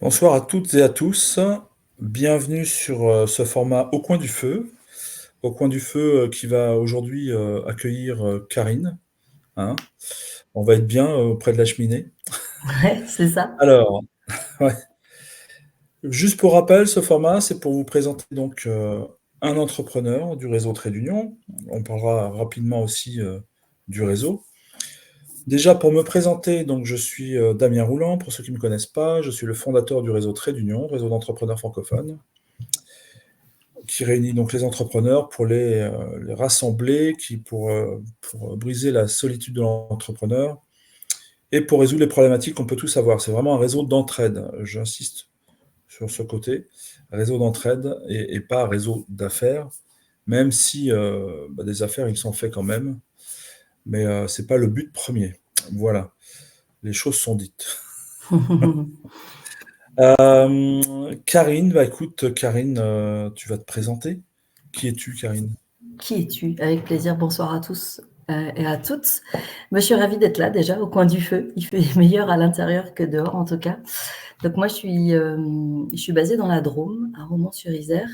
Bonsoir à toutes et à tous. Bienvenue sur ce format Au coin du feu. Au coin du feu qui va aujourd'hui accueillir Karine, hein. On va être bien auprès de la cheminée. Ouais, c'est ça. Alors, ouais. Juste pour rappel, ce format, c'est pour vous présenter donc un entrepreneur du réseau Trait d'Union. On parlera rapidement aussi du réseau. Déjà, pour me présenter, donc je suis Damien Rouland. Pour ceux qui ne me connaissent pas, je suis le fondateur du réseau Trait d'Union, réseau d'entrepreneurs francophones, qui réunit donc les entrepreneurs pour les rassembler, pour briser la solitude de l'entrepreneur et pour résoudre les problématiques qu'on peut tous avoir. C'est vraiment un réseau d'entraide. J'insiste sur ce côté, réseau d'entraide et pas réseau d'affaires, même si des affaires, il s'en fait quand même, mais c'est pas le but premier. Voilà, les choses sont dites. Karine, bah écoute, Karine, tu vas te présenter. Qui es-tu, Karine? Qui es-tu? Avec plaisir, bonsoir à tous et à toutes. Moi, je suis ravie d'être là déjà, au coin du feu. Il fait meilleur à l'intérieur que dehors, en tout cas. Donc moi, je suis basée dans la Drôme, à Romans-sur-Isère,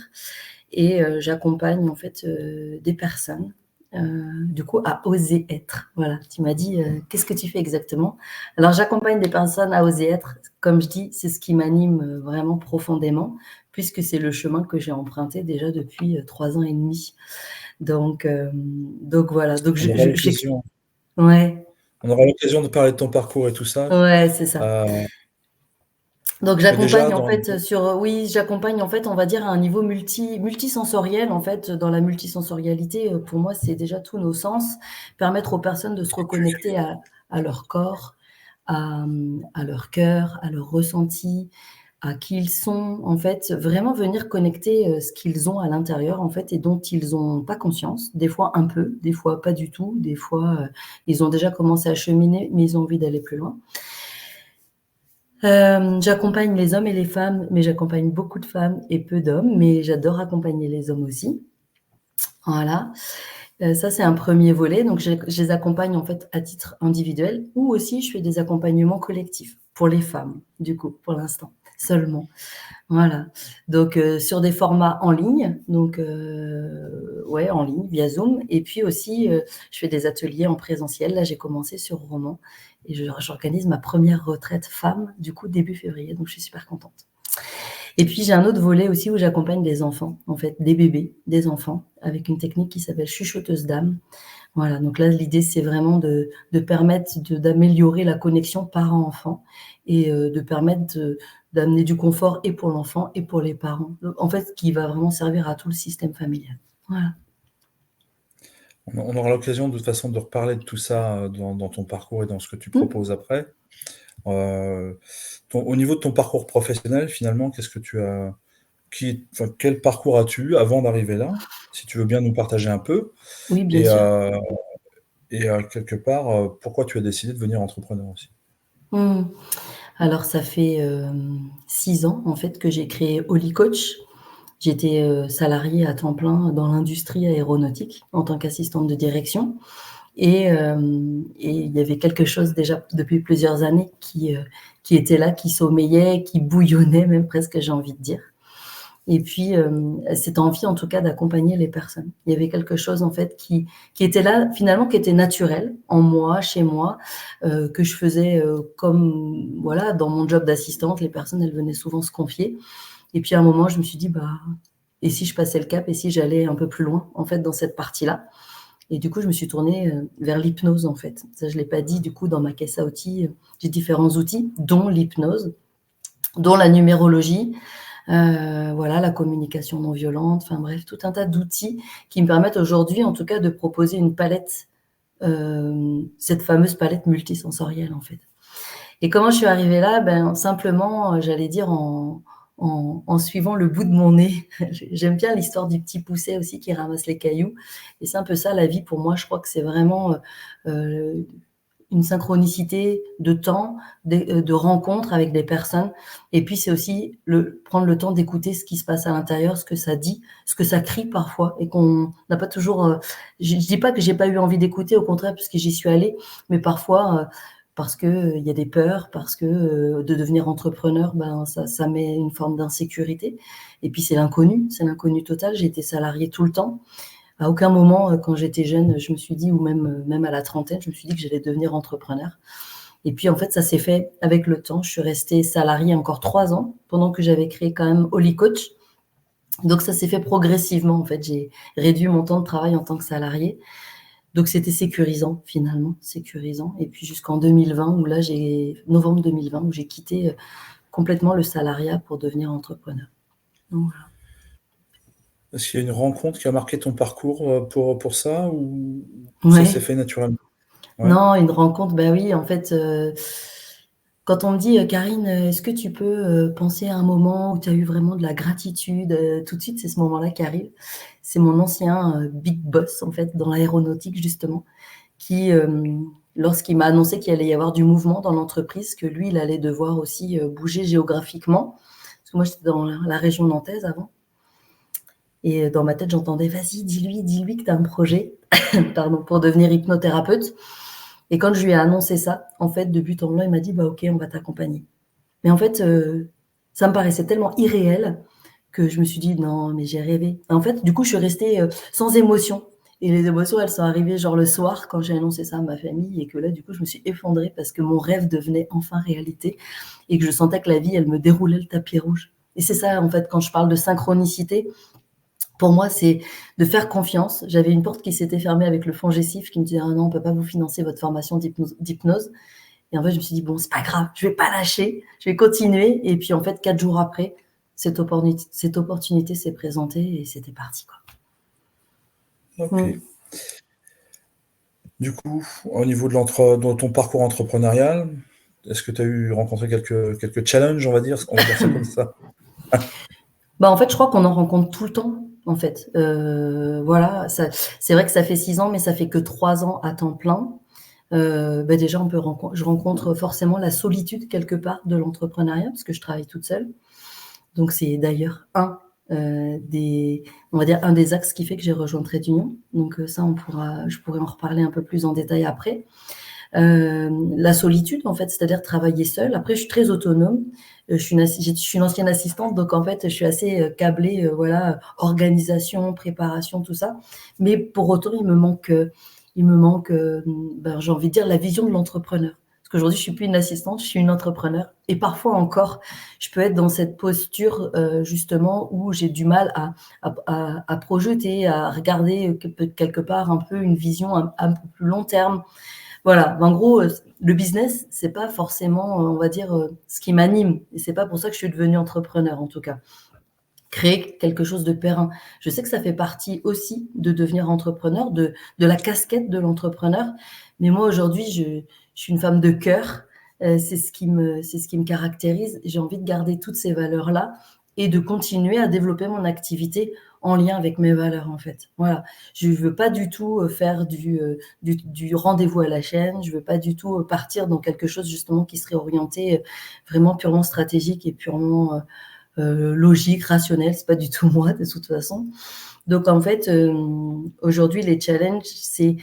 et j'accompagne en fait des personnes, du coup, à oser être. Voilà, tu m'as dit, qu'est-ce que tu fais exactement? Alors, j'accompagne des personnes à oser être. Comme je dis, c'est ce qui m'anime vraiment profondément, puisque c'est le chemin que j'ai emprunté déjà depuis 3 ans et demi. Donc voilà. Donc On aura l'occasion ouais, On aura l'occasion de parler de ton parcours et tout ça. ouais, c'est ça. Euh, Donc mais déjà, j'accompagne en fait oui, j'accompagne en fait, on va dire à un niveau multisensoriel en fait. Dans la multisensorialité, pour moi, c'est déjà tous nos sens, permettre aux personnes de se reconnecter à leur corps, à leur cœur, à leur ressenti, à qui ils sont, en fait, vraiment venir connecter ce qu'ils ont à l'intérieur, en fait, et dont ils n'ont pas conscience. Des fois un peu, des fois pas du tout, des fois ils ont déjà commencé à cheminer, mais ils ont envie d'aller plus loin. J'accompagne les hommes et les femmes, mais j'accompagne beaucoup de femmes et peu d'hommes, mais j'adore accompagner les hommes aussi. Voilà. Ça, c'est un premier volet. Donc, je les accompagne en fait à titre individuel ou aussi je fais des accompagnements collectifs pour les femmes, du coup, pour l'instant, seulement. Voilà. Donc, sur des formats en ligne, donc, ouais, en ligne, via Zoom. Et puis aussi, je fais des ateliers en présentiel. Là, j'ai commencé sur Romans et j'organise ma première retraite femme, du coup, début février. Donc, je suis super contente. Et puis, j'ai un autre volet aussi où j'accompagne des enfants, en fait, des bébés, des enfants, avec une technique qui s'appelle chuchoteuse d'âme. Voilà, donc là, l'idée, c'est vraiment de permettre d'améliorer la connexion parent-enfant et de permettre d'amener du confort et pour l'enfant et pour les parents. Donc, en fait, qui va vraiment servir à tout le système familial. Voilà. on aura l'occasion de toute façon de reparler de tout ça dans ton parcours et dans ce que tu Mmh. proposes après. Euh, Au niveau de ton parcours professionnel, finalement, qu'est-ce que tu as, quel parcours as-tu eu avant d'arriver là? Si tu veux bien nous partager un peu. Oui, bien Et, sûr. quelque part, pourquoi tu as décidé de devenir entrepreneur aussi? Mmh. Alors, ça fait 6 ans, en fait, que j'ai créé Holly Coach. J'étais salariée à temps plein dans l'industrie aéronautique en tant qu'assistante de direction. Et il y avait quelque chose déjà depuis plusieurs années qui était là, qui sommeillait, qui bouillonnait même presque, j'ai envie de dire. Et puis, cette envie en tout cas d'accompagner les personnes. Il y avait quelque chose en fait qui était là, finalement, qui était naturel en moi, chez moi, que je faisais comme voilà, dans mon job d'assistante, les personnes, elles venaient souvent se confier. Et puis à un moment, je me suis dit, bah, et si je passais le cap, et si j'allais un peu plus loin en fait dans cette partie-là. Et du coup, je me suis tournée vers l'hypnose, en fait. Ça, je ne l'ai pas dit, du coup, dans ma caisse à outils, j'ai différents outils, dont l'hypnose, dont la numérologie, voilà, la communication non violente, enfin bref, tout un tas d'outils qui me permettent aujourd'hui, en tout cas, de proposer une palette, cette fameuse palette multisensorielle, en fait. Et comment je suis arrivée là? Ben, simplement, j'allais dire en suivant le bout de mon nez. J'aime bien l'histoire du petit poucet aussi qui ramasse les cailloux. Et c'est un peu ça la vie pour moi. Je crois que c'est vraiment une synchronicité de temps, de rencontres avec des personnes. Et puis c'est aussi prendre le temps d'écouter ce qui se passe à l'intérieur, ce que ça dit, ce que ça crie parfois, et qu'on n'a pas toujours. Je dis pas que j'ai pas eu envie d'écouter, au contraire, puisque j'y suis allée, mais parfois parce que, il y a des peurs, parce que, de devenir entrepreneur, ben, ça met une forme d'insécurité et puis c'est l'inconnu total. J'ai été salariée tout le temps. À aucun moment, quand j'étais jeune, je me suis dit ou même à la trentaine, je me suis dit que j'allais devenir entrepreneur et puis, en fait, ça s'est fait avec le temps. Je suis restée salariée encore 3 ans pendant que j'avais créé quand même Holy Coach. Donc ça s'est fait progressivement, en fait. J'ai réduit mon temps de travail en tant que salariée. Donc c'était sécurisant, finalement, sécurisant. Et puis jusqu'en 2020, où là, novembre 2020, où j'ai quitté complètement le salariat pour devenir entrepreneur. Donc, voilà. Est-ce qu'il y a une rencontre qui a marqué ton parcours pour ça ou ça s'est Ouais. fait naturellement? Ouais. Non, une rencontre, bah oui, en fait, quand on me dit Karine, est-ce que tu peux penser à un moment où tu as eu vraiment de la gratitude, tout de suite, c'est ce moment-là qui arrive. C'est mon ancien big boss, en fait, dans l'aéronautique, justement, qui, lorsqu'il m'a annoncé qu'il allait y avoir du mouvement dans l'entreprise, que lui, il allait devoir aussi bouger géographiquement, parce que moi, j'étais dans la région nantaise avant. Et dans ma tête, j'entendais, vas-y, dis-lui que tu as un projet pardon, pour devenir hypnothérapeute. Et quand je lui ai annoncé ça, en fait, de but en blanc, il m'a dit, bah ok, on va t'accompagner. Mais en fait, ça me paraissait tellement irréel que je me suis dit, non, mais j'ai rêvé. En fait, du coup, je suis restée sans émotion. Et les émotions, elles sont arrivées genre le soir quand j'ai annoncé ça à ma famille et que là, du coup, je me suis effondrée parce que mon rêve devenait enfin réalité et que je sentais que la vie, elle me déroulait le tapis rouge. Et c'est ça, en fait, quand je parle de synchronicité, pour moi, c'est de faire confiance. J'avais une porte qui s'était fermée avec le FONGECIF qui me disait, ah non, on ne peut pas vous financer votre formation d'hypnose. Et en fait, je me suis dit, bon, c'est pas grave, je vais pas lâcher, je vais continuer. Et puis, en fait, 4 jours après, cette opportunité s'est présentée et c'était parti, quoi. Ok. Du coup, au niveau de ton parcours entrepreneurial, est-ce que tu as rencontré quelques challenges, on va dire ça comme ça? Bah, en fait, je crois qu'on en rencontre tout le temps, en fait. Voilà, c'est vrai que ça fait 6 ans, mais ça fait que 3 ans à temps plein. Bah déjà, je rencontre forcément la solitude quelque part de l'entrepreneuriat parce que je travaille toute seule. Donc c'est d'ailleurs on va dire un des axes qui fait que j'ai rejoint Trait d'Union. Donc ça, je pourrais en reparler un peu plus en détail après. La solitude, en fait, c'est-à-dire travailler seule. Après, je suis très autonome. Je suis une ancienne assistante, donc en fait, je suis assez câblée, voilà, organisation, préparation, tout ça. Mais pour autant, il me manque, j'ai envie de dire, la vision de l'entrepreneur. Parce qu'aujourd'hui, je suis plus une assistante, je suis une entrepreneur. Et parfois encore, je peux être dans cette posture, justement, où j'ai du mal à projeter, à regarder quelque part un peu une vision un peu plus long terme. Voilà, en gros, le business, c'est pas forcément, on va dire, ce qui m'anime et c'est pas pour ça que je suis devenue entrepreneur, en tout cas. Créer quelque chose de périn. Je sais que ça fait partie aussi de devenir entrepreneur, de la casquette de l'entrepreneur, mais moi, aujourd'hui, je suis une femme de cœur, c'est ce qui me caractérise. J'ai envie de garder toutes ces valeurs-là et de continuer à développer mon activité en lien avec mes valeurs, en fait. Voilà. Je veux pas du tout faire du rendez-vous à la chaîne. Je veux pas du tout partir dans quelque chose justement qui serait orienté vraiment purement stratégique et purement logique, rationnel. C'est pas du tout moi de toute façon. Donc en fait, aujourd'hui les challenges, c'est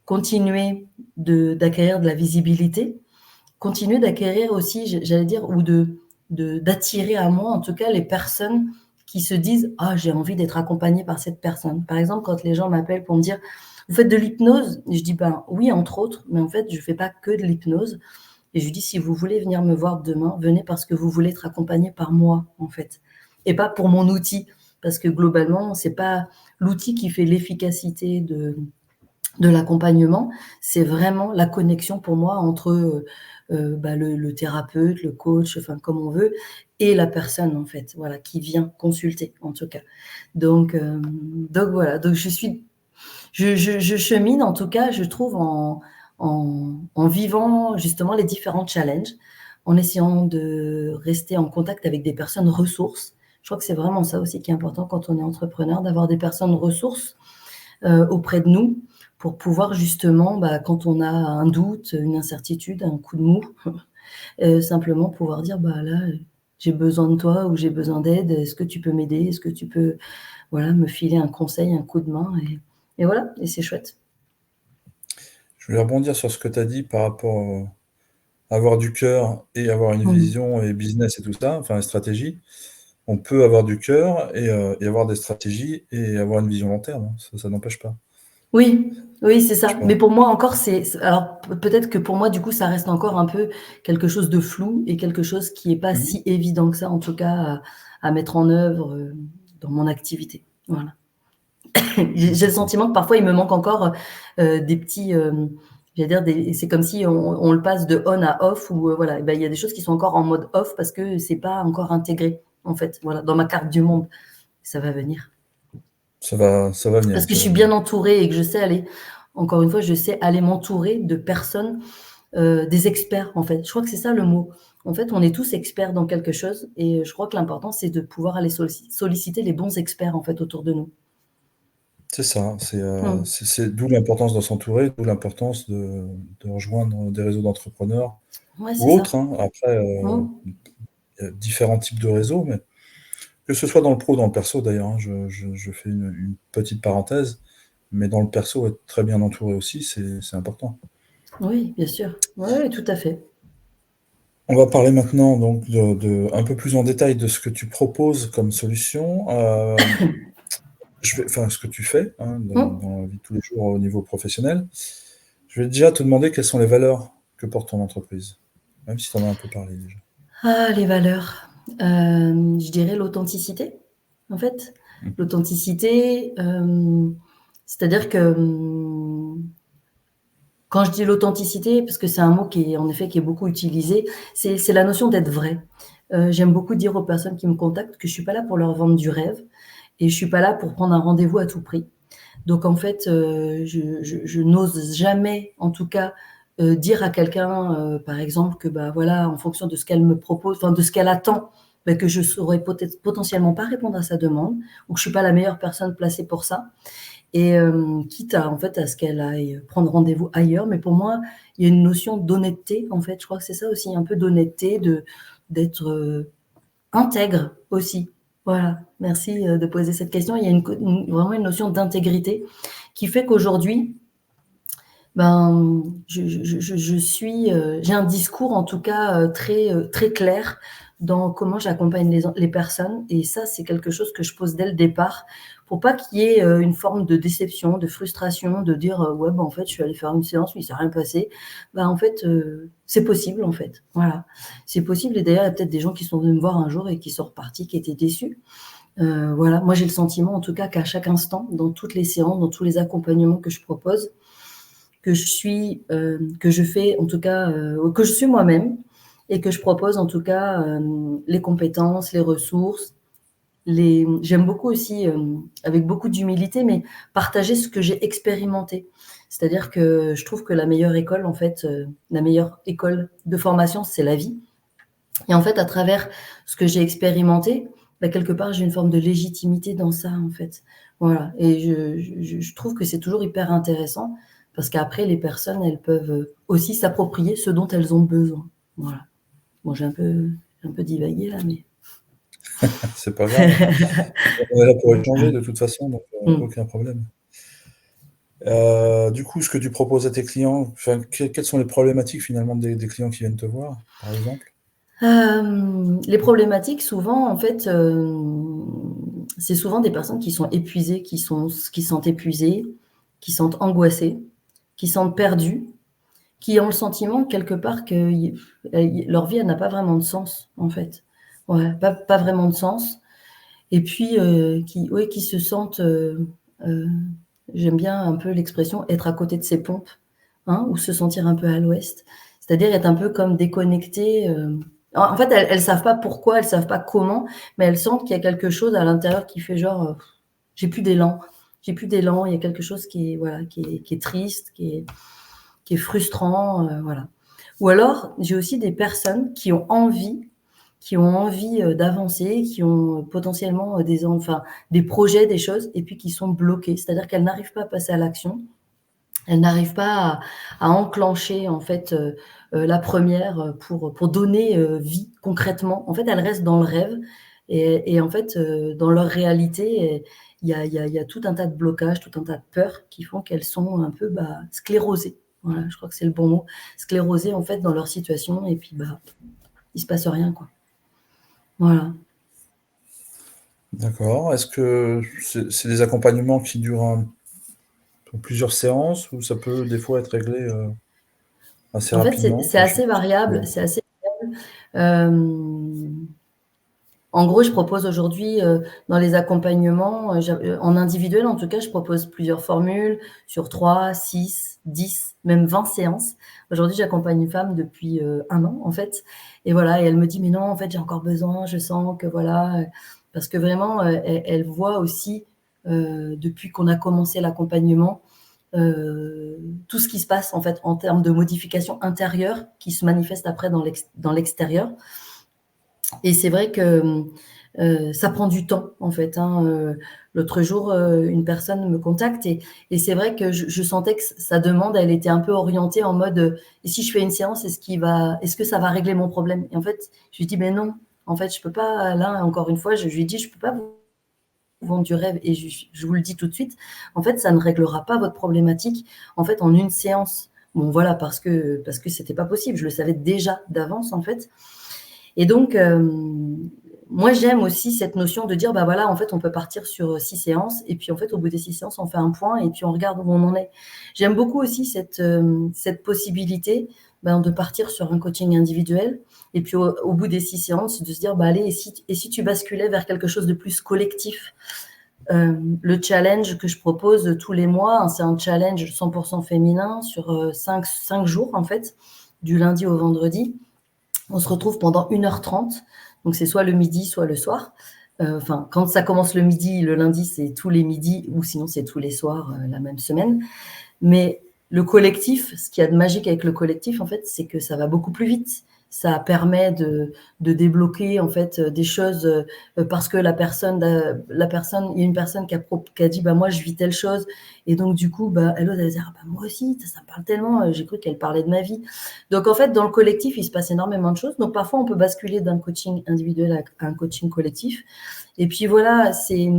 continuer d'acquérir de la visibilité, continuer d'acquérir aussi, j'allais dire, ou d'attirer à moi, en tout cas, les personnes qui se disent « Ah, j'ai envie d'être accompagnée par cette personne ». Par exemple, quand les gens m'appellent pour me dire « Vous faites de l'hypnose ?» Je dis « Ben oui, entre autres, mais en fait, je ne fais pas que de l'hypnose. » Et je lui dis « Si vous voulez venir me voir demain, venez parce que vous voulez être accompagné par moi, en fait. Et pas pour mon outil. » Parce que globalement, ce n'est pas l'outil qui fait l'efficacité de l'accompagnement, c'est vraiment la connexion pour moi entre le thérapeute, le coach, enfin comme on veut, et la personne en fait, voilà, qui vient consulter en tout cas. Donc voilà, donc je chemine en tout cas, je trouve en vivant justement les différents challenges, en essayant de rester en contact avec des personnes ressources. Je crois que c'est vraiment ça aussi qui est important quand on est entrepreneur, d'avoir des personnes ressources auprès de nous pour pouvoir justement, quand on a un doute, une incertitude, un coup de mou, simplement pouvoir dire là, j'ai besoin de toi ou j'ai besoin d'aide, est-ce que tu peux m'aider, est-ce que tu peux me filer un conseil, un coup de main et voilà, et c'est chouette. Je voulais rebondir sur ce que tu as dit par rapport avoir du cœur et avoir une Mmh. vision et business et tout ça, enfin, une stratégie. On peut avoir du cœur et avoir des stratégies et avoir une vision long terme, hein. Ça n'empêche pas, Oui, oui, c'est je ça. Mais pense. pour moi encore, alors peut-être que pour moi, du coup, ça reste encore un peu quelque chose de flou et quelque chose qui est pas Mmh mh. si évident que ça, en tout cas, à mettre en œuvre, dans mon activité. Voilà. J'ai le D'accord. sentiment que parfois il me manque encore, des petits, j'allais dire c'est comme si on le passe de on à off ou, voilà, et bah, il y a des choses qui sont encore en mode off parce que c'est pas encore intégré, en fait, voilà, dans ma carte du monde. Ça va venir. Ça va venir, Parce que je ça va suis venir. bien entourée et que je sais aller encore une fois, je sais aller m'entourer de personnes, des experts, en fait. Je crois que c'est ça le mot. En fait, on est tous experts dans quelque chose et je crois que l'important, c'est de pouvoir aller solliciter les bons experts, en fait, autour de nous. C'est ça, Mmh. c'est d'où l'importance de s'entourer, d'où l'importance de rejoindre des réseaux d'entrepreneurs Ouais, c'est ou ça. autres, hein. Après, Mmh. il y a différents types de réseaux, mais que ce soit dans le pro, dans le perso d'ailleurs, hein, je fais une petite parenthèse, mais dans le perso, être très bien entouré aussi, c'est important. Oui, bien sûr. Oui, oui, tout à fait. On va parler maintenant donc de un peu plus en détail de ce que tu proposes comme solution. Enfin, ce que tu fais, hein, Mmh. dans la vie de tous les jours au niveau professionnel. Je vais déjà te demander quelles sont les valeurs que porte ton entreprise? Même si tu en as un peu parlé déjà. Ah, les valeurs, je dirais l'authenticité, en fait. Mmh. L'authenticité, c'est-à-dire que, quand je dis l'authenticité, parce que c'est un mot qui est en effet qui est beaucoup utilisé, c'est la notion d'être vrai. J'aime beaucoup dire aux personnes qui me contactent que je suis pas là pour leur vendre du rêve et je suis pas là pour prendre un rendez-vous à tout prix. Donc en fait, je n'ose jamais, en tout cas, dire à quelqu'un, par exemple, que, bah, voilà, en fonction de ce qu'elle me propose, enfin de ce qu'elle attend, bah, que je saurais potentiellement pas répondre à sa demande ou que je suis pas la meilleure personne placée pour ça et quitte à, en fait, à ce qu'elle aille prendre rendez-vous ailleurs. Mais pour moi, il y a une notion d'honnêteté, en fait. Je crois que c'est ça aussi, un peu d'honnêteté, d'être, intègre aussi. Voilà, merci, de poser cette question. Il y a vraiment une notion d'intégrité qui fait qu'aujourd'hui, ben, je suis, j'ai un discours en tout cas, très clair dans comment j'accompagne les personnes et ça, c'est quelque chose que je pose dès le départ pour pas qu'il y ait, une forme de déception, de frustration, de dire: «Ouais, bah, en fait, je suis allée faire une séance, mais il s'est rien passé». Bah, en fait, c'est possible, en fait. Voilà. C'est possible et d'ailleurs, il y a peut-être des gens qui sont venus me voir un jour et qui sont repartis, qui étaient déçus. Voilà. Moi, j'ai le sentiment en tout cas qu'à chaque instant, dans toutes les séances, dans tous les accompagnements que je propose, que je fais en tout cas, que je suis moi-même et que je propose en tout cas, les compétences, les ressources, j'aime beaucoup aussi, avec beaucoup d'humilité, mais partager ce que j'ai expérimenté. C'est-à-dire que je trouve que la meilleure école en fait, la meilleure école de formation, c'est la vie et en fait, à travers ce que j'ai expérimenté, bah, quelque part, j'ai une forme de légitimité dans ça, en fait. Voilà et je trouve que c'est toujours hyper intéressant parce qu'après les personnes, elles peuvent, aussi s'approprier ce dont elles ont besoin. Voilà. Bon, j'ai un peu divagué là, mais C'est pas grave. On est là pour échanger de toute façon, donc mmh. aucun problème. Du coup, ce que tu proposes à tes clients, enfin, quelles sont les problématiques finalement des clients qui viennent te voir, par exemple? Les problématiques souvent en fait, c'est souvent des personnes qui sont épuisées, qui se sentent épuisées, qui se sentent angoissées, qui se sentent perdues. Qui ont le sentiment quelque part que leur vie, elle n'a pas vraiment de sens, en fait. Ouais, pas vraiment de sens et puis, qui se sentent, heu, j'aime bien un peu l'expression être à côté de ses pompes, hein, ou se sentir un peu à l'ouest. C'est-à-dire être un peu comme déconnectées, en fait, elles savent pas pourquoi, elles savent pas comment, mais elles sentent qu'il y a quelque chose à l'intérieur qui fait genre, «J'ai plus d'élan, j'ai plus d'élan». Il y a quelque chose qui est, voilà, qui est triste, qui est frustrant, voilà. Ou alors, j'ai aussi des personnes qui ont envie, d'avancer, qui ont potentiellement, des projets, des choses et puis qui sont bloquées. C'est-à-dire qu'elles n'arrivent pas à passer à l'action. Elles n'arrivent pas à enclencher en fait, la première, pour donner, vie concrètement. En fait, elles restent dans le rêve et en fait, dans leur réalité, il y a tout un tas de blocages, tout un tas de peurs qui font qu'elles sont un peu, bah, sclérosées. Voilà, je crois que c'est le bon mot. Sclérosés, en fait, dans leur situation et puis, il se passe rien, quoi. Voilà. D'accord. Est-ce que c'est des accompagnements qui durent plusieurs séances ou ça peut des fois être réglé, assez En fait, rapidement? c'est Enfin, je suis assez variable, c'est assez variable. En gros, je propose aujourd'hui, dans les accompagnements, en individuel, en tout cas, je propose plusieurs formules sur 3, 6, 10, même 20 séances. Aujourd'hui, j'accompagne une femme depuis, 1 an, en fait, et voilà, et elle me dit: «Mais non, en fait, j'ai encore besoin, je sens que voilà», parce que vraiment, elle voit aussi, depuis qu'on a commencé l'accompagnement, tout ce qui se passe, en fait, en termes de modifications intérieures qui se manifestent après dans l'extérieur. Et c'est vrai que ça prend du temps, en fait, hein. L'autre jour, une personne me contacte et c'est vrai que je sentais que sa demande, elle était un peu orientée en mode et si je fais une séance, est-ce que ça va régler mon problème? Et en fait, je lui dis, ben non, en fait, je peux pas, là, encore une fois, je lui dis, je peux pas vous vendre du rêve et je vous le dis tout de suite, en fait, ça ne réglera pas votre problématique, en fait, en une séance. Bon, voilà, parce que c'était pas possible, je le savais déjà d'avance, en fait. Et donc, moi, j'aime aussi cette notion de dire, bah voilà, en fait, on peut partir sur 6 séances et puis en fait, au bout des 6 séances, on fait un point et puis on regarde où on en est. J'aime beaucoup aussi cette possibilité de partir sur un coaching individuel et puis au bout des 6 séances, de se dire, bah allez, et si tu basculais vers quelque chose de plus collectif. Le challenge que je propose tous les mois, hein, c'est un challenge 100% féminin sur 5 jours, en fait, du lundi au vendredi. On se retrouve pendant 1h30, donc c'est soit le midi, soit le soir. Enfin, quand ça commence le midi, le lundi, c'est tous les midis, ou sinon c'est tous les soirs la même semaine. Mais le collectif, ce qu'il y a de magique avec le collectif, en fait, c'est que ça va beaucoup plus vite. Ça permet de débloquer en fait des choses parce que la personne, il y a une personne qui a dit bah moi je vis telle chose et donc du coup bah elle va dire ah, bah moi aussi ça me parle tellement, j'ai cru qu'elle parlait de ma vie. Donc en fait dans le collectif il se passe énormément de choses. Donc parfois on peut basculer d'un coaching individuel à un coaching collectif. Et puis voilà, c'est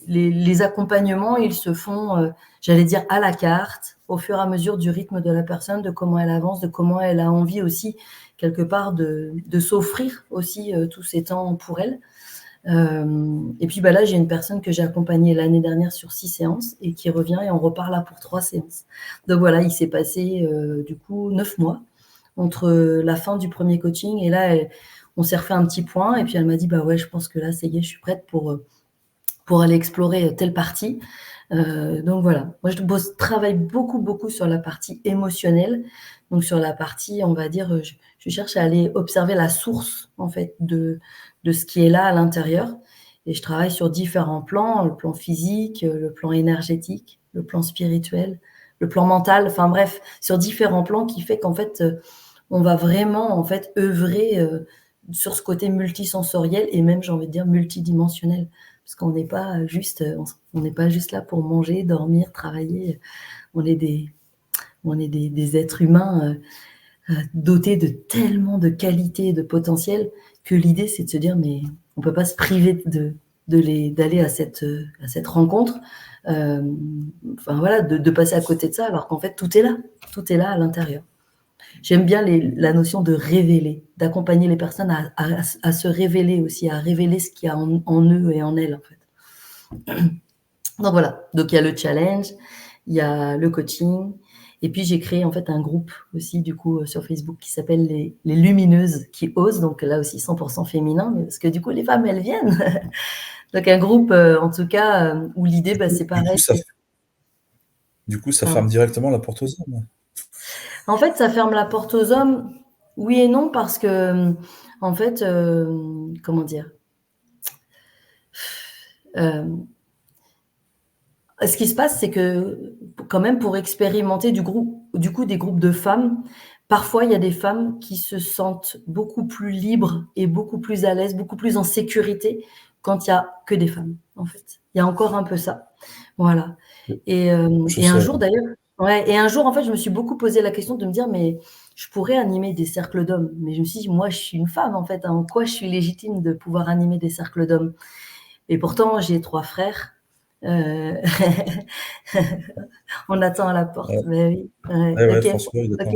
les accompagnements, ils se font, j'allais dire, à la carte, au fur et à mesure du rythme de la personne, de comment elle avance, de comment elle a envie aussi, quelque part, de s'offrir aussi tous ces temps pour elle. Et puis là, j'ai une personne que j'ai accompagnée l'année dernière sur 6 séances et qui revient et on repart là pour 3 séances. Donc voilà, il s'est passé du coup 9 mois entre la fin du premier coaching et là, on s'est refait un petit point et puis elle m'a dit, bah ouais, je pense que là, ça y est, je suis prête pour aller explorer telle partie. Donc voilà, moi je travaille beaucoup, beaucoup sur la partie émotionnelle. Donc sur la partie, on va dire, je cherche à aller observer la source en fait de ce qui est là à l'intérieur. Et je travaille sur différents plans, le plan physique, le plan énergétique, le plan spirituel, le plan mental, enfin bref, sur différents plans qui fait qu'en fait, on va vraiment en fait œuvrer sur ce côté multisensoriel et même, j'ai envie de dire, multidimensionnel. Parce qu'on n'est pas juste, on n'est pas juste là pour manger, dormir, travailler. On est des êtres humains dotés de tellement de qualités et de potentiel que l'idée, c'est de se dire, mais on ne peut pas se priver d'aller à cette rencontre. Enfin voilà, de passer à côté de ça, alors qu'en fait, tout est là à l'intérieur. J'aime bien la notion de révéler, d'accompagner les personnes à se révéler aussi, à révéler ce qu'il y a en eux et en elles, en fait. Donc voilà, donc il y a le challenge, il y a le coaching, et puis j'ai créé en fait un groupe aussi du coup sur Facebook qui s'appelle les Lumineuses qui osent, donc là aussi 100% féminin, mais parce que du coup les femmes elles viennent. Donc un groupe en tout cas où l'idée c'est Du coup, pareil. ça ferme Pardon. directement la porte aux hommes. En fait ça ferme la porte aux hommes, oui et non, parce que en fait comment dire, ce qui se passe, c'est que quand même pour expérimenter du coup des groupes de femmes, parfois il y a des femmes qui se sentent beaucoup plus libres et beaucoup plus à l'aise, beaucoup plus en sécurité quand il y a que des femmes, en fait. Il y a encore un peu ça. Voilà. Et, Je et un sais. jour d'ailleurs, ouais, et un jour en fait, je me suis beaucoup posé la question de me dire, mais je pourrais animer des cercles d'hommes. Mais je me suis dit, moi, je suis une femme en fait. En quoi je suis légitime de pouvoir animer des cercles d'hommes? Et pourtant, j'ai 3 frères. Heu, on attend à la porte. Ouais, Beh oui, ouais, ouais, OK, François, il OK. attend.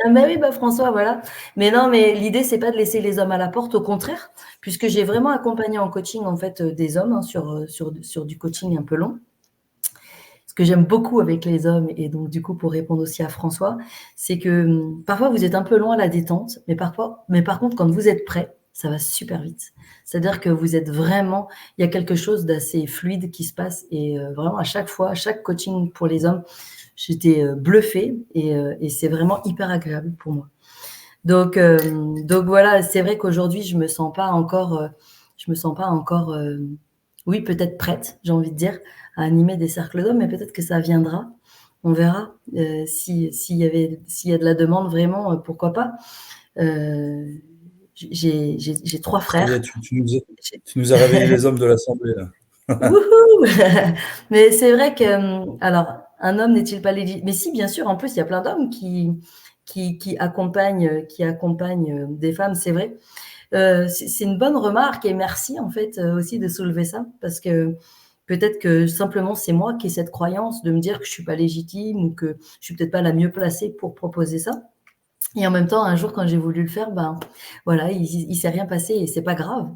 Ah bah oui, bah François, voilà. Mais non, mais l'idée, c'est pas de laisser les hommes à la porte, au contraire, puisque j'ai vraiment accompagné en coaching, en fait, des hommes, hein, sur du coaching un peu long. Ce que j'aime beaucoup avec les hommes et donc du coup, pour répondre aussi à François, c'est que, parfois vous êtes un peu lent à la détente, mais par contre, quand vous êtes prêt, ça va super vite. C'est-à-dire que vous êtes vraiment il y a quelque chose d'assez fluide qui se passe et vraiment à chaque fois, à chaque coaching pour les hommes, j'étais, bluffée et c'est vraiment hyper agréable pour moi. Donc voilà, c'est vrai qu'aujourd'hui, je me sens pas encore, oui, peut-être prête, j'ai envie de dire, à animer des cercles d'hommes, mais peut-être que ça viendra. On verra s'il y a de la demande vraiment, pourquoi pas. Euh, j'ai trois Ça y est, frères. J'ai- tu nous as réveillé les hommes de l'Assemblée, là. Wouhou. Mais c'est vrai que, alors, un homme n'est-il pas légitime? Mais si, bien sûr, en plus, il y a plein d'hommes qui accompagnent des femmes, c'est vrai. C'est une bonne remarque et merci en fait aussi de soulever ça parce que peut-être que simplement c'est moi qui ai cette croyance de me dire que je suis pas légitime ou que je suis peut-être pas la mieux placée pour proposer ça. Et en même temps, un jour, quand j'ai voulu le faire, ben voilà, il s'est rien passé et c'est pas grave.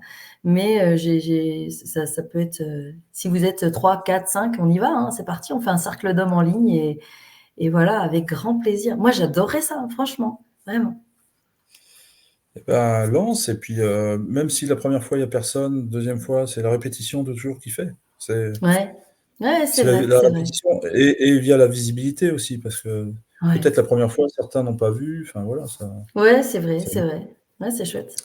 Mais ça peut être, si vous êtes 3, 4, 5, on y va, hein, c'est parti, on fait un cercle d'hommes en ligne et voilà, avec grand plaisir. Moi, j'adorerais ça, franchement, vraiment. Eh ben, lance et puis, même si la première fois, il y a personne, deuxième fois, c'est la répétition de toujours qui fait. Ouais, ouais, c'est C'est vrai, la c'est vrai. répétition et via la visibilité aussi parce que Ouais. peut-être la première fois, certains n'ont pas vu, enfin voilà, Ouais, c'est vrai, ça c'est vrai. Ouais, c'est chouette.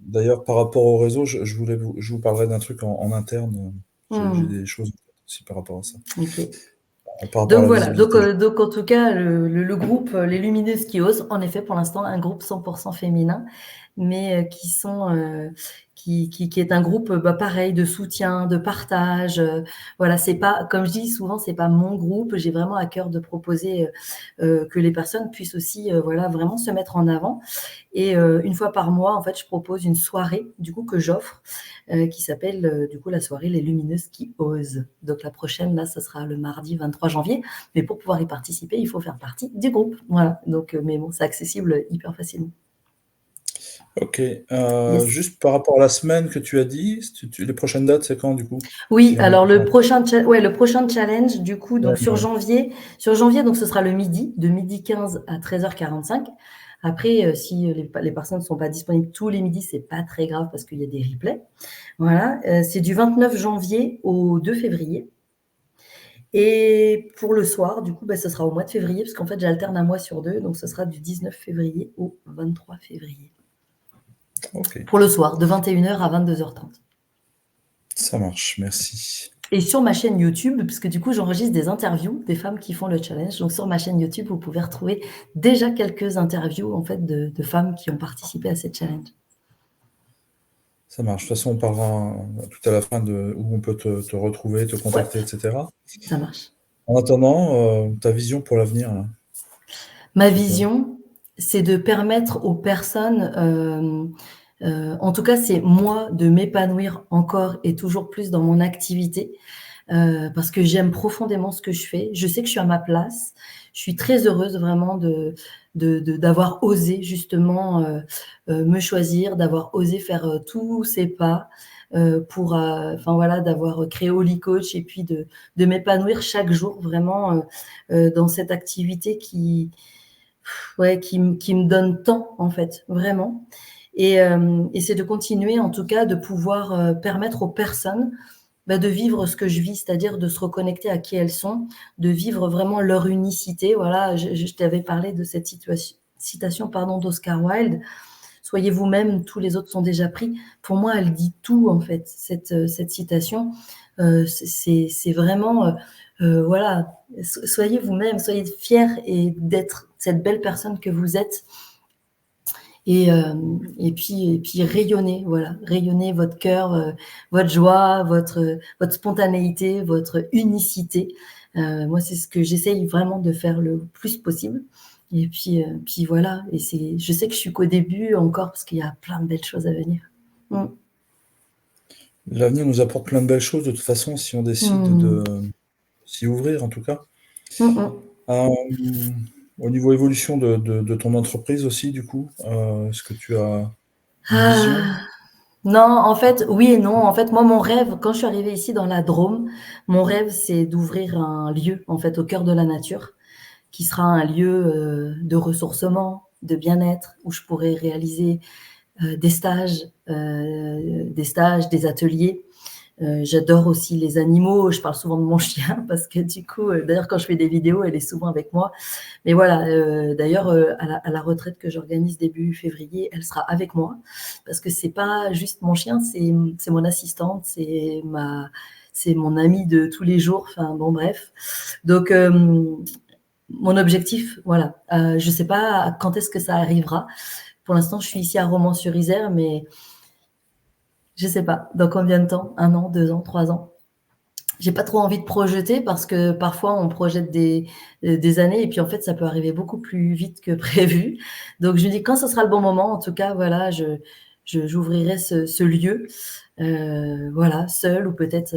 d'ailleurs, par rapport au réseau, je vous parlerai d'un truc en interne, j'ai Mmh. des choses aussi par rapport à ça. OK. Par rapport à Donc la voilà, visibilité. donc en tout cas, le groupe, les Lumineuses qui osent, en effet, pour l'instant, un groupe 100% féminin, mais qui est un groupe, bah, pareil, de soutien, de partage. Voilà, c'est pas, comme je dis souvent, c'est pas mon groupe. J'ai vraiment à cœur de proposer que les personnes puissent aussi, voilà, vraiment se mettre en avant. Et une fois par mois, en fait, je propose une soirée, du coup, que j'offre, qui s'appelle, du coup, la soirée Les Lumineuses qui osent. Donc la prochaine, là, ce sera le mardi 23 janvier. Mais pour pouvoir y participer, il faut faire partie du groupe. Voilà. Donc, mais bon, c'est accessible hyper facilement. OK, Yes. juste par rapport à la semaine que tu as dit, les prochaines dates, c'est quand du coup? Oui, J'en ai alors enfin, le prochain challenge, du coup, donc ouais. sur janvier, donc ce sera le midi, de midi 15 à 13h45. Après, si les personnes ne sont pas disponibles tous les midis, c'est pas très grave parce qu'il y a des replays. Voilà, c'est du 29 janvier au 2 février. Et pour le soir, du coup, bah, ce sera au mois de février, parce qu'en fait, j'alterne un mois sur deux, donc ce sera du 19 février au 23 février. OK, Pour le soir, de 21h à 22h30. ça marche, merci. Et sur ma chaîne YouTube, puisque du coup, j'enregistre des interviews des femmes qui font le challenge. Donc, sur ma chaîne YouTube, vous pouvez retrouver déjà quelques interviews, en fait, de femmes qui ont participé à cette challenge. Ça marche. De toute façon, on parlera tout à la fin de où on peut te retrouver, te Ouais, contacter, et cetera. ça marche. En attendant, ta vision pour l'avenir, là, Ma c'est quoi? vision, c'est de permettre aux personnes, en tout cas, c'est moi de m'épanouir encore et toujours plus dans mon activité, parce que j'aime profondément ce que je fais. Je sais que je suis à ma place. Je suis très heureuse vraiment d'avoir osé justement me choisir, d'avoir osé faire tous ces pas pour, enfin voilà, d'avoir créé Holy Coach et puis de m'épanouir chaque jour vraiment dans cette activité ouais, qui me donne tant en fait, vraiment. Et c'est de continuer en tout cas de pouvoir permettre aux personnes bah, de vivre ce que je vis, c'est-à-dire de se reconnecter à qui elles sont, de vivre vraiment leur unicité. Voilà, je t'avais parlé de cette citation pardon, d'Oscar Wilde. Soyez vous-même, tous les autres sont déjà pris. Pour moi, elle dit tout en fait, cette citation. C'est vraiment, voilà, soyez vous-même, soyez fiers et d'être cette belle personne que vous êtes. Et, euh, et puis rayonnez, voilà, rayonnez votre cœur, votre joie, votre spontanéité, votre unicité. Moi, c'est ce que j'essaye vraiment de faire le plus possible. Et puis voilà. Et je sais que je suis qu'au début encore parce qu'il y a plein de belles choses à venir. Mm. L'avenir nous apporte plein de belles choses de toute façon si on décide Mmh. de s'y ouvrir en tout cas. Mmh mh. Au niveau évolution de ton entreprise aussi du coup, est-ce que tu as une vision? Ah! Non, en fait, oui et non. En fait, moi, mon rêve, quand je suis arrivée ici dans la Drôme, mon rêve, c'est d'ouvrir un lieu, en fait, au cœur de la nature, qui sera un lieu, de ressourcement, de bien-être, où je pourrais réaliser, des stages, des ateliers. J'adore aussi les animaux. Je parle souvent de mon chien parce que du coup, d'ailleurs, quand je fais des vidéos, elle est souvent avec moi. Mais voilà, d'ailleurs, à la retraite que j'organise début février, elle sera avec moi parce que c'est pas juste mon chien, c'est mon assistante, c'est mon amie de tous les jours. Enfin bon, bref. Donc, mon objectif, voilà, je sais pas quand est-ce que ça arrivera. Pour l'instant, je suis ici à Romans-sur-Isère, mais je sais pas dans combien de temps, 1 an, 2 ans, 3 ans. J'ai pas trop envie de projeter parce que parfois on projette des années et puis en fait ça peut arriver beaucoup plus vite que prévu. Donc je me dis quand ce sera le bon moment, en tout cas voilà, j'ouvrirai ce lieu, voilà, seule ou peut-être,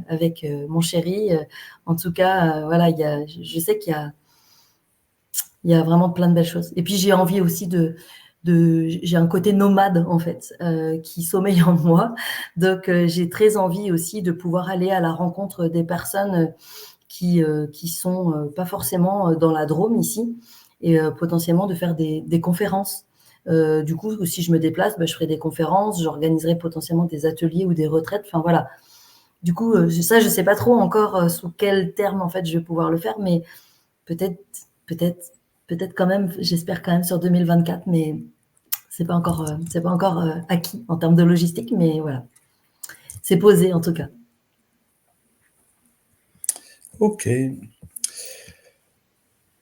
avec, mon chéri, en tout cas, voilà, je sais qu'il y a vraiment plein de belles choses et puis j'ai envie aussi j'ai un côté nomade en fait, qui sommeille en moi. Donc, j'ai très envie aussi de pouvoir aller à la rencontre des personnes qui sont pas forcément dans la Drôme ici et potentiellement de faire des conférences. Du coup, si je me déplace, bah, je ferai des conférences, j'organiserai potentiellement des ateliers ou des retraites. Enfin voilà. Du coup, ça, je sais pas trop encore sous quel terme en fait je vais pouvoir le faire, mais peut-être, peut-être, peut-être quand même. J'espère quand même sur 2024, mais c'est pas encore acquis en termes de logistique, mais voilà, c'est posé en tout cas. OK.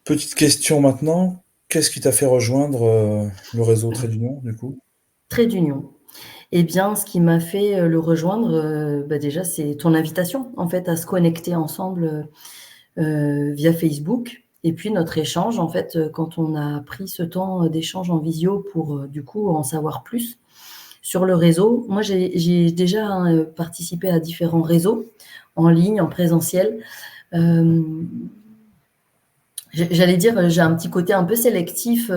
Petite question maintenant, qu'est-ce qui t'a fait rejoindre, le réseau Trait d'Union du coup? Trait d'union. Eh bien, ce qui m'a fait le rejoindre, bah déjà, c'est ton invitation en fait à se connecter ensemble via Facebook. Et puis notre échange, en fait, quand on a pris ce temps d'échange en visio pour du coup en savoir plus sur le réseau. Moi, j'ai déjà participé à différents réseaux en ligne, en présentiel. Euh, J'allais dire, j'ai un petit côté un peu sélectif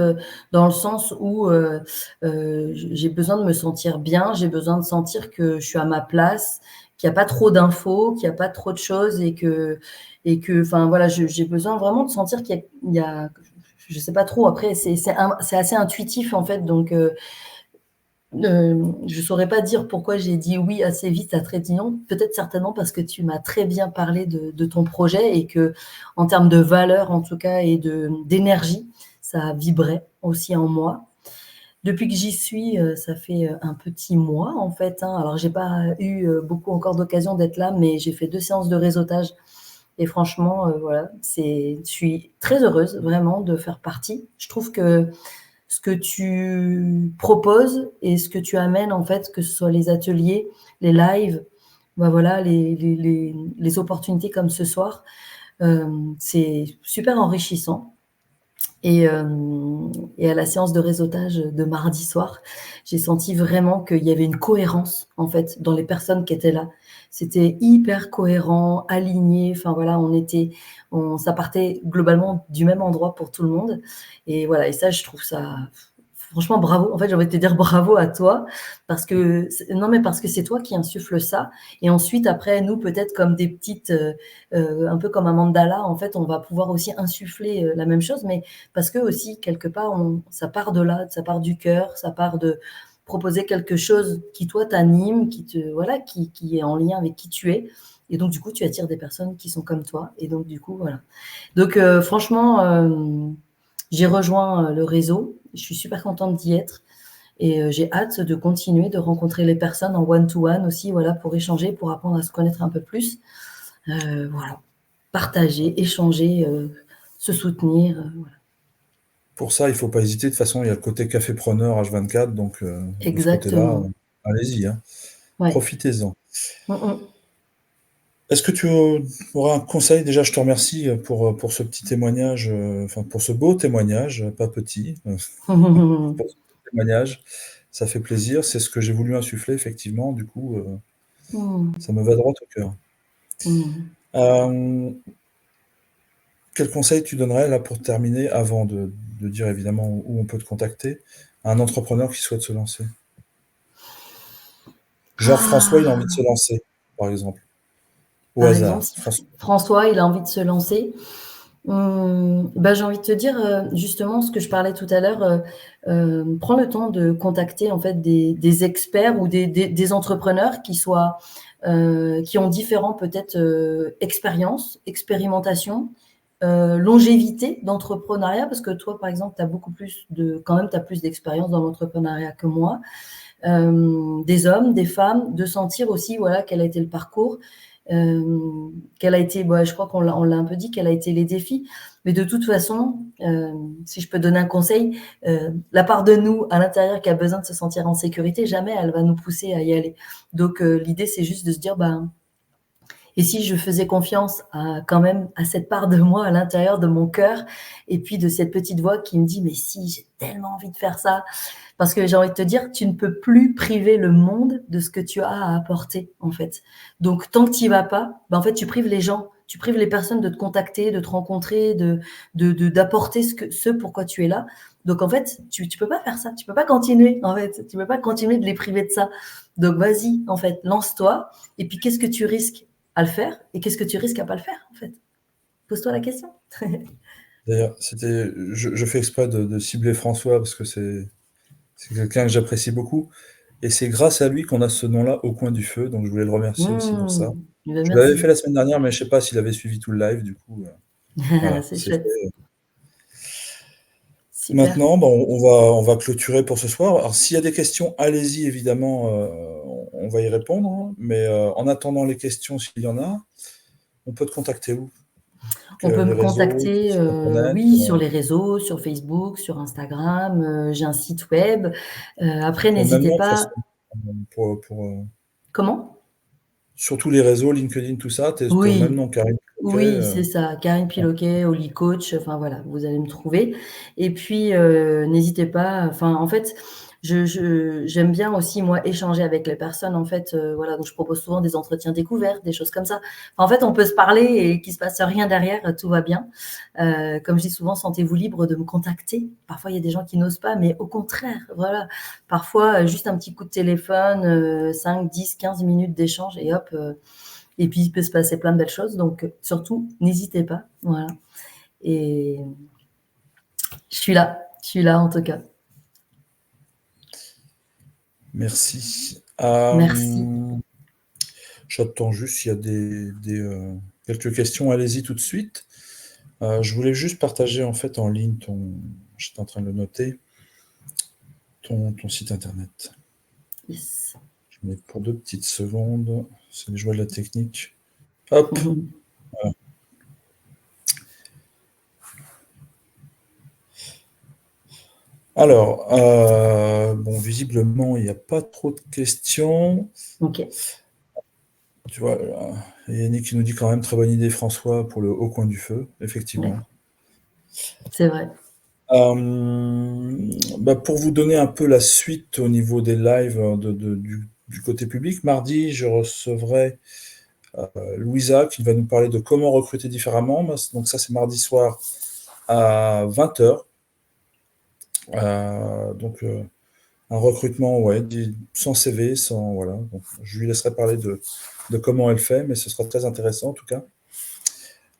dans le sens où j'ai besoin de me sentir bien, j'ai besoin de sentir que je suis à ma place, qu'il n'y a pas trop d'infos, qu'il n'y a pas trop de choses enfin voilà, j'ai besoin vraiment de sentir qu'il y a, je sais pas trop. Après, c'est assez intuitif en fait, donc je saurais pas dire pourquoi j'ai dit oui assez vite à Trétignon. Peut-être certainement parce que tu m'as très bien parlé de ton projet et que, en termes de valeur en tout cas et d'énergie, ça vibrait aussi en moi. Depuis que j'y suis, ça fait un petit mois en fait, hein. Alors j'ai pas eu beaucoup encore d'occasion d'être là, mais j'ai fait 2 séances de réseautage et franchement, voilà, je suis très heureuse vraiment de faire partie. Je trouve que ce que tu proposes et ce que tu amènes, en fait, que ce soit les ateliers, les lives, bah voilà, les opportunités comme ce soir, c'est super enrichissant. Et, et à la séance de réseautage de mardi soir, j'ai senti vraiment qu'il y avait une cohérence en fait dans les personnes qui étaient là. C'était hyper cohérent, aligné. Enfin voilà, ça partait globalement du même endroit pour tout le monde. Et voilà, et ça, je trouve ça franchement bravo. En fait, j'ai envie de te dire bravo à toi parce que non, mais parce que c'est toi qui insuffle ça. Et ensuite, après, nous, peut-être comme des petites, un peu comme un mandala, en fait, on va pouvoir aussi insuffler la même chose, mais parce que aussi quelque part, ça part de là, ça part du cœur, ça part de proposer quelque chose qui toi t'anime, voilà, qui est en lien avec qui tu es. Et donc du coup, tu attires des personnes qui sont comme toi. Et donc du coup, voilà. Donc franchement, j'ai rejoint le réseau. Je suis super contente d'y être. Et j'ai hâte de continuer de rencontrer les personnes en one-to-one aussi, voilà, pour échanger, pour apprendre à se connaître un peu plus. Voilà, partager, échanger, se soutenir. Voilà. Pour ça, il faut pas hésiter, de toute façon, il y a le côté cafépreneur H24 donc de ce côté-là, Exactement. allez-y, hein, Ouais. profitez-en. Mmh Est-ce que tu auras un conseil? Déjà, je te remercie, pour ce petit témoignage, enfin, pour ce beau témoignage, pas petit, mh. pour ce témoignage. Ça fait plaisir, c'est ce que j'ai voulu insuffler effectivement, du coup, Mmh. Ça me va droit au cœur. Mmh. Euh, Quel conseil tu donnerais là pour terminer, avant de dire évidemment où on peut te contacter, à un entrepreneur qui souhaite se lancer? Genre François, il a envie de Ah! se lancer, par exemple, au Par exemple, hasard. si François. François, il a envie de se lancer, bah, j'ai envie de te dire, justement ce que je parlais tout à l'heure, prends le temps de contacter en fait des experts ou des entrepreneurs qui ont différents peut-être, expériences, expérimentations, longévité d'entrepreneuriat parce que toi, par exemple, tu as beaucoup plus quand même tu as plus d'expérience dans l'entrepreneuriat que moi. Des hommes, des femmes, de sentir aussi voilà quel a été le parcours, quel a été, je crois on l'a un peu dit, quels a été les défis. Mais de toute façon, si je peux donner un conseil, la part de nous à l'intérieur qui a besoin de se sentir en sécurité, jamais elle va nous pousser à y aller. Donc l'idée c'est juste de se dire et si je faisais confiance quand même à cette part de moi à l'intérieur de mon cœur et puis de cette petite voix qui me dit mais si j'ai tellement envie de faire ça, parce que j'ai envie de te dire, tu ne peux plus priver le monde de ce que tu as à apporter, en fait. Donc, tant que tu n'y vas pas, en fait, tu prives les gens, tu prives les personnes de te contacter, de te rencontrer, d'apporter ce pourquoi tu es là. Donc, en fait, tu peux pas faire ça. Tu peux pas continuer, en fait. Tu peux pas continuer de les priver de ça. Donc, vas-y, en fait, lance-toi. Et puis, qu'est-ce que tu risques à le faire et qu'est-ce que tu risques à pas le faire, en fait? Pose-toi la question. D'ailleurs, je fais exprès de cibler François parce que c'est quelqu'un que j'apprécie beaucoup. Et c'est grâce à lui qu'on a ce nom-là, Au coin du feu. Donc je voulais le remercier aussi pour ça. Ben, Je l'avais fait merci. la semaine dernière, mais je sais pas s'il avait suivi tout le live. Du coup, voilà, C'est c'est chouette. fait. Super. Maintenant, bon, on va clôturer pour ce soir. Alors, s'il y a des questions, allez-y, évidemment, on va y répondre, hein. Mais en attendant les questions, s'il y en a, on peut te contacter où? On peut Les me réseaux, contacter, sur Internet? oui, sur les réseaux, sur Facebook, sur Instagram, j'ai un site web. Après, Pour le même n'hésitez nom, de toute pas. façon. Pour Comment? sur tous les réseaux, LinkedIn, tout ça, tu es au même Oui, nom, Karine Cloquet. oui, c'est ça. Karine Ouais. Piloquet, Holly Coach, enfin voilà, vous allez me trouver. Et puis, n'hésitez pas. Enfin, en fait, j'aime bien aussi moi échanger avec les personnes. En fait, voilà, donc je propose souvent des entretiens découvertes, des choses comme ça. Enfin, en fait, on peut se parler et qu'il se passe rien derrière, tout va bien. Comme je dis souvent, sentez-vous libre de me contacter. Parfois, il y a des gens qui n'osent pas, mais au contraire, voilà. Parfois, juste un petit coup de téléphone, 5, 10, 15 minutes d'échange et hop. Et puis, il peut se passer plein de belles choses. Donc, surtout, n'hésitez pas. Voilà. Et je suis là. Je suis là, en tout cas. Merci. Merci. J'attends juste s'il y a quelques questions. Allez-y tout de suite. Je voulais juste partager en fait en ligne j'étais en train de le noter, ton site internet. Yes. Je mets pour 2 petites secondes. C'est les joies de la technique. Hop. Voilà. Alors, bon, visiblement, il n'y a pas trop de questions. Ok. Tu vois, il y a Yannick qui nous dit quand même très bonne idée, François, pour le Au coin du feu, Ouais. effectivement. C'est vrai. Pour vous donner un peu la suite au niveau des lives du côté public, mardi, je recevrai Louisa qui va nous parler de comment recruter différemment. Donc ça, c'est mardi soir à 20h. Donc un recrutement, ouais, sans CV, sans voilà. Donc, je lui laisserai parler de comment elle fait, mais ce sera très intéressant en tout cas.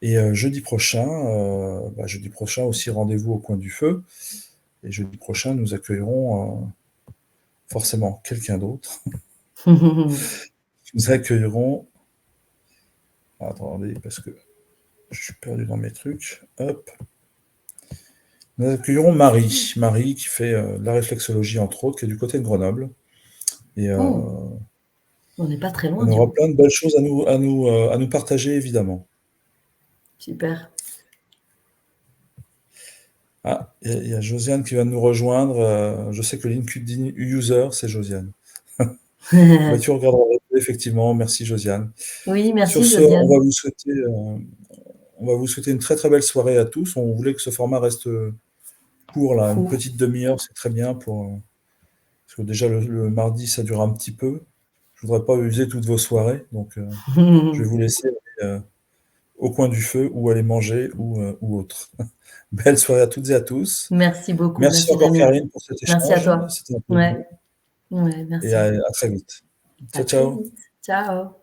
Et jeudi prochain aussi rendez-vous au coin du feu. Et jeudi prochain, nous accueillerons forcément quelqu'un d'autre. Nous accueillerons. Attendez, parce que je suis perdu dans mes trucs. Hop. Nous accueillerons Marie. Marie qui fait de la réflexologie, entre autres, qui est du côté de Grenoble. Et Oh, on n'est pas très loin, on du aura coup. plein de belles choses à nous partager, évidemment. Super. Ah, il y a Josiane qui va nous rejoindre. Je sais que LinkedIn user, c'est Josiane. Bah, tu regarderas, effectivement. Merci, Josiane. Oui, Sur merci, ce, on va Josiane. vous souhaiter une très très belle soirée à tous. On voulait que ce format reste court, là, une Cool. petite demi-heure, c'est très bien parce que déjà le mardi, ça dure un petit peu. Je voudrais pas user toutes vos soirées, donc je vais vous laisser aller, au coin du feu ou aller manger ou autre. Belle soirée à toutes et à tous. Merci beaucoup, Merci merci encore Rémi. Karine pour cet Merci à échange, toi. c'était un plaisir Ouais, ouais, et merci. à très vite. À Ciao, très ciao. vite. Ciao.